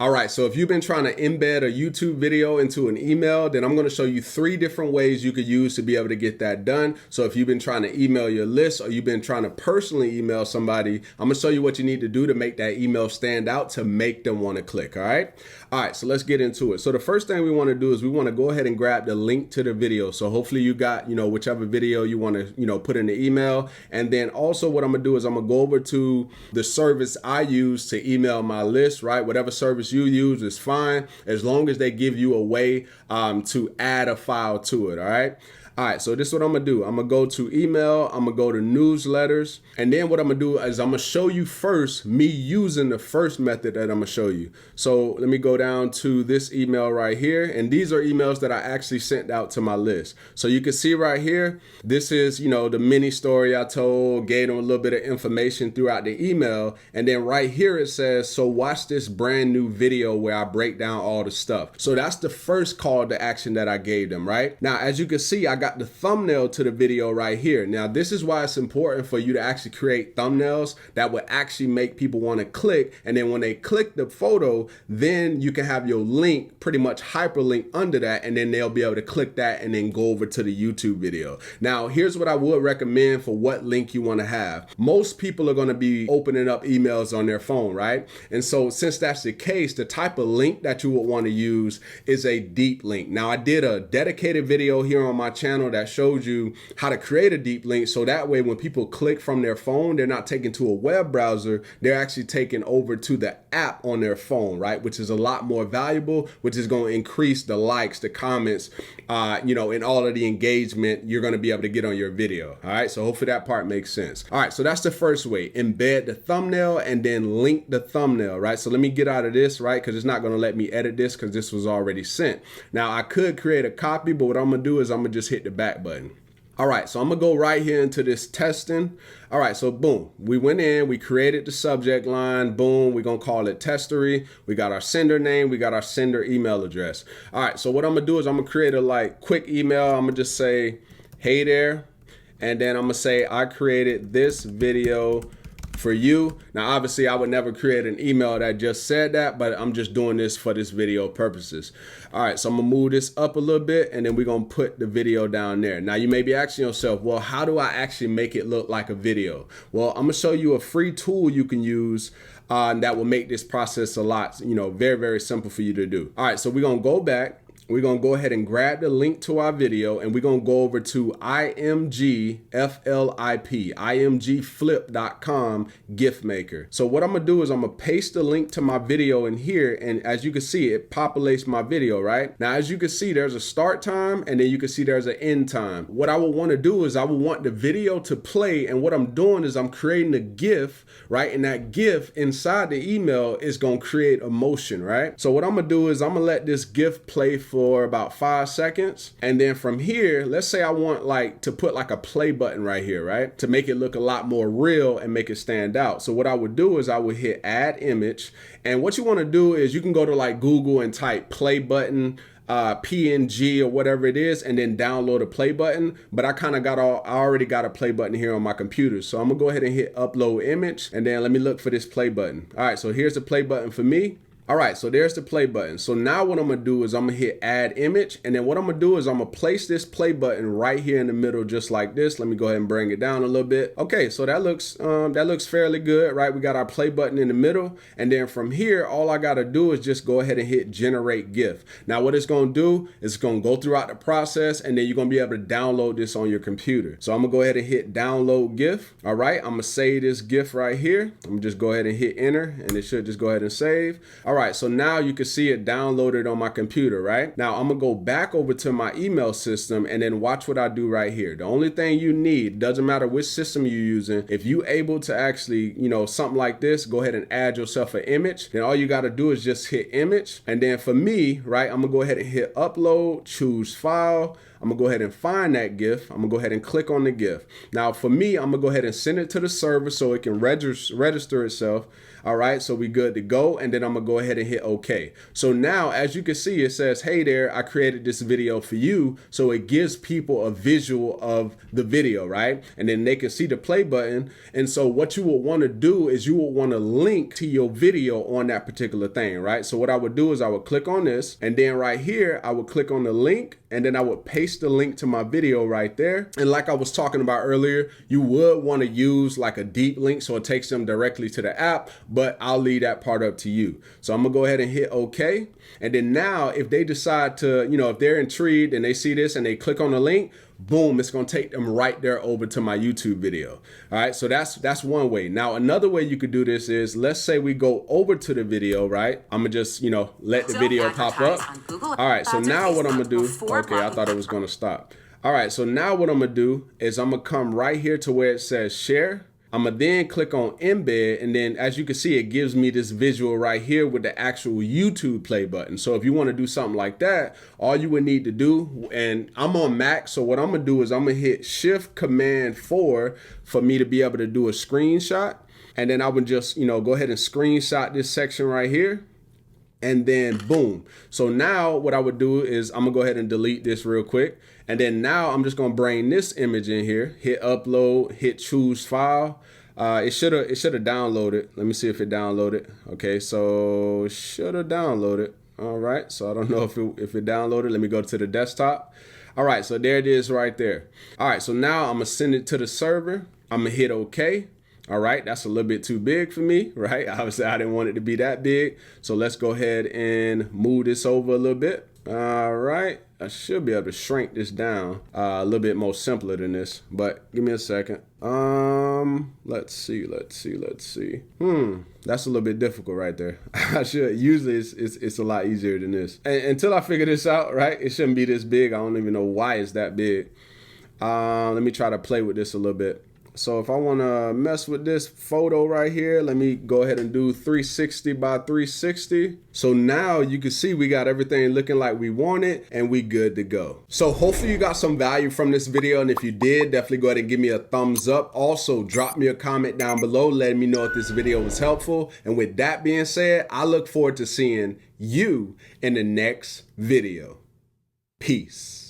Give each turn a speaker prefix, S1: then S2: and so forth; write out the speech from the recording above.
S1: All right, so if you've been trying to embed a YouTube video into an email, then I'm going to show you 3 different ways you could use to be able to get that done. So if you've been trying to email your list or you've been trying to personally email somebody, I'm going to show you what you need to do to make that email stand out to make them want to click, all right? All right, so let's get into it. So the first thing we want to do is we want to go ahead and grab the link to the video. So hopefully you got, whichever video you want to, put in the email. And then also what I'm going to do is I'm going to go over to the service I use to email my list, right? Whatever service you use is fine as long as they give you a way to add a file to it. All right. All right, so this is what I'm gonna do. I'm gonna go to email, I'm gonna go to newsletters, and then what I'm gonna do is I'm gonna show you first me using the first method that I'm gonna show you. So let me go down to this email right here, and these are emails that I actually sent out to my list. So you can see right here, this is, the mini story I told, gave them a little bit of information throughout the email, and then right here it says, so watch this brand new video where I break down all the stuff. So that's the first call to action that I gave them, right? Now, as you can see, I got the thumbnail to the video right here. Now, this is why it's important for you to actually create thumbnails that will actually make people want to click. And then when they click the photo, then you can have your link pretty much hyperlink under that, and then they'll be able to click that and then go over to the YouTube video. Now, here's what I would recommend for what link you want to have. Most people are going to be opening up emails on their phone, right? And so since that's the case, the type of link that you would want to use is a deep link. Now, I did a dedicated video here on my channel that shows you how to create a deep link, so that way when people click from their phone, they're not taken to a web browser, they're actually taken over to the app on their phone, right? Which is a lot more valuable, which is going to increase the likes, the comments, and all of the engagement you're going to be able to get on your video. All right, so hopefully that part makes sense. All right, so that's the first way. Embed the thumbnail and then link the thumbnail, right? So let me get out of this, right? Because it's not going to let me edit this because this was already sent. Now I could create a copy, but what I'm going to do is I'm going to just hit the back button. All right, so I'm gonna go right here into this testing. All right, so boom, we went in, we created the subject line, boom, we're gonna call it testery. We got our sender name, we got our sender email address. All right, so what I'm gonna do is I'm gonna create a quick email. I'm gonna just say, hey there, and then I'm gonna say, I created this video for you. Now, obviously I would never create an email that just said that, but I'm just doing this for this video purposes. All right, so I'm gonna move this up a little bit and then we're gonna put the video down there. Now you may be asking yourself, well, how do I actually make it look like a video? Well, I'm gonna show you a free tool you can use that will make this process a lot, very, very simple for you to do. All right, so we're gonna go back. We're going to go ahead and grab the link to our video and we're going to go over to imgflip.com gift maker. So what I'm going to do is I'm going to paste the link to my video in here, and as you can see, it populates my video, right? Now, as you can see, there's a start time and then you can see there's an end time. What I would want to do is I would want the video to play, and what I'm doing is I'm creating a GIF, right? And that GIF inside the email is going to create emotion, right? So what I'm going to do is I'm going to let this GIF play for about 5 seconds. And then from here, let's say I want to put a play button right here, right? To make it look a lot more real and make it stand out. So what I would do is I would hit add image. And what you want to do is you can go to Google and type play button, PNG or whatever it is, and then download a play button. But I already got a play button here on my computer. So I'm gonna go ahead and hit upload image, and then let me look for this play button. All right, so here's the play button for me. All right, so there's the play button. So now what I'm gonna do is I'm gonna hit add image, and then what I'm gonna do is I'm gonna place this play button right here in the middle, just like this. Let me go ahead and bring it down a little bit. Okay, so that looks fairly good, right? We got our play button in the middle, and then from here, all I gotta do is just go ahead and hit generate GIF. Now what it's gonna do is it's gonna go throughout the process, and then you're gonna be able to download this on your computer. So I'm gonna go ahead and hit download GIF. All right, I'm gonna save this GIF right here. I'm gonna just go ahead and hit enter, and it should just go ahead and save. All right, so now you can see it downloaded on my computer, right? Now I'm gonna go back over to my email system and then watch what I do right here. The only thing you need, doesn't matter which system you're using, if you're able to actually, something like this, go ahead and add yourself an image. Then all you gotta do is just hit image. And then for me, right, I'm gonna go ahead and hit upload, choose file. I'm gonna go ahead and find that GIF. I'm gonna go ahead and click on the GIF. Now for me, I'm gonna go ahead and send it to the server so it can register itself. All right, so we good to go. And then I'm gonna go ahead and hit OK. So now, as you can see, it says, hey there, I created this video for you. So it gives people a visual of the video, right? And then they can see the play button. And so what you will want to do is you will want to link to your video on that particular thing, right? So what I would do is I would click on this, and then right here, I would click on the link, and then I would paste the link to my video right there. And like I was talking about earlier, you would want to use like a deep link so it takes them directly to the app, but I'll leave that part up to you. So I'm gonna go ahead and hit OK. And then now if they decide to, if they're intrigued and they see this and they click on the link, boom, it's gonna take them right there over to my YouTube video. All right, so that's one way. Now, another way you could do this is, let's say we go over to the video, right? I'm gonna just, let the video pop up. All right, so now what I'm gonna do, okay, I thought it was gonna stop. All right, so now what I'm gonna do is I'm gonna come right here to where it says share. I'm gonna then click on embed, and then as you can see, it gives me this visual right here with the actual YouTube play button. So if you want to do something like that, all you would need to do, and I'm on Mac, so what I'm gonna do is I'm gonna hit Shift Command 4 for me to be able to do a screenshot. And then I would just, go ahead and screenshot this section right here. And then boom. So now what I would do is I'm gonna go ahead and delete this real quick. And then now I'm just gonna bring this image in here, hit upload, hit choose file. It should have downloaded. Let me see if it downloaded. Okay, so should have downloaded. All right, so I don't know if it downloaded. Let me go to the desktop. All right, so there it is right there. All right, so now I'm gonna send it to the server. I'm gonna hit OK. All right, that's a little bit too big for me, right? Obviously, I didn't want it to be that big. So let's go ahead and move this over a little bit. All right, I should be able to shrink this down a little bit more simpler than this, but give me a second. Let's see. That's a little bit difficult right there. Usually it's a lot easier than this. And until I figure this out, right? It shouldn't be this big. I don't even know why it's that big. Let me try to play with this a little bit. So if I want to mess with this photo right here, let me go ahead and do 360 by 360. So now you can see we got everything looking like we want it, and we good to go. So hopefully you got some value from this video. And if you did, definitely go ahead and give me a thumbs up. Also, drop me a comment down below letting me know if this video was helpful. And with that being said, I look forward to seeing you in the next video. Peace.